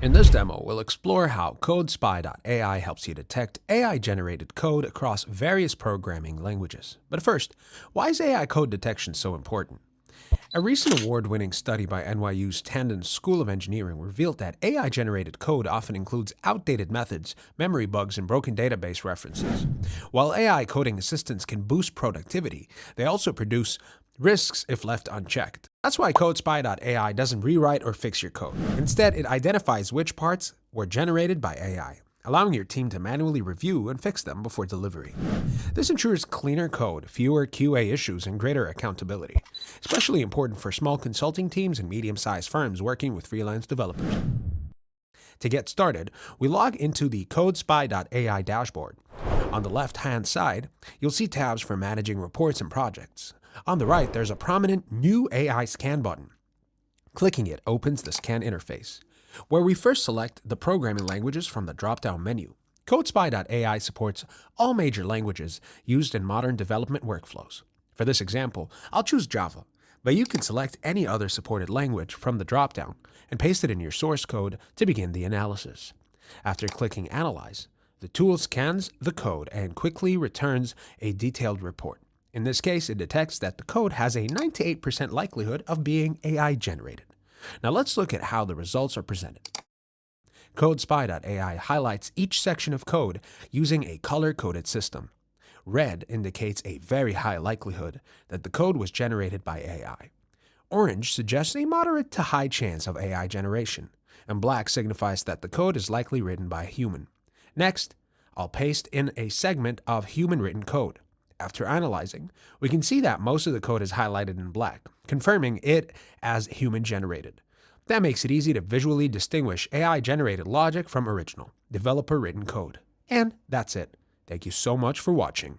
In this demo, we'll explore how CodeSpy.AI helps you detect AI-generated code across various programming languages. But first, why is AI code detection so important? A recent award-winning study by NYU's Tandon School of Engineering revealed that AI-generated code often includes outdated methods, memory bugs, and broken database references. While AI coding assistants can boost productivity, they also produce risks if left unchecked. That's why CodeSpy.AI doesn't rewrite or fix your code. Instead, it identifies which parts were generated by AI, allowing your team to manually review and fix them before delivery. This ensures cleaner code, fewer QA issues, and greater accountability, especially important for small consulting teams and medium-sized firms working with freelance developers. To get started, we log into the CodeSpy.AI dashboard. On the left-hand side, you'll see tabs for managing reports and projects. On the right, there's a prominent New AI Scan button. Clicking it opens the scan interface, where we first select the programming languages from the drop-down menu. CodeSpy.AI supports all major languages used in modern development workflows. For this example, I'll choose Java, but you can select any other supported language from the drop-down and paste it in your source code to begin the analysis. After clicking Analyze, the tool scans the code and quickly returns a detailed report. In this case, it detects that the code has a 98% likelihood of being AI-generated. Now let's look at how the results are presented. CodeSpy.AI highlights each section of code using a color-coded system. Red indicates a very high likelihood that the code was generated by AI. Orange suggests a moderate to high chance of AI generation, and black signifies that the code is likely written by a human. Next, I'll paste in a segment of human-written code. After analyzing, we can see that most of the code is highlighted in black, confirming it as human-generated. That makes it easy to visually distinguish AI-generated logic from original, developer-written code. And that's it. Thank you so much for watching.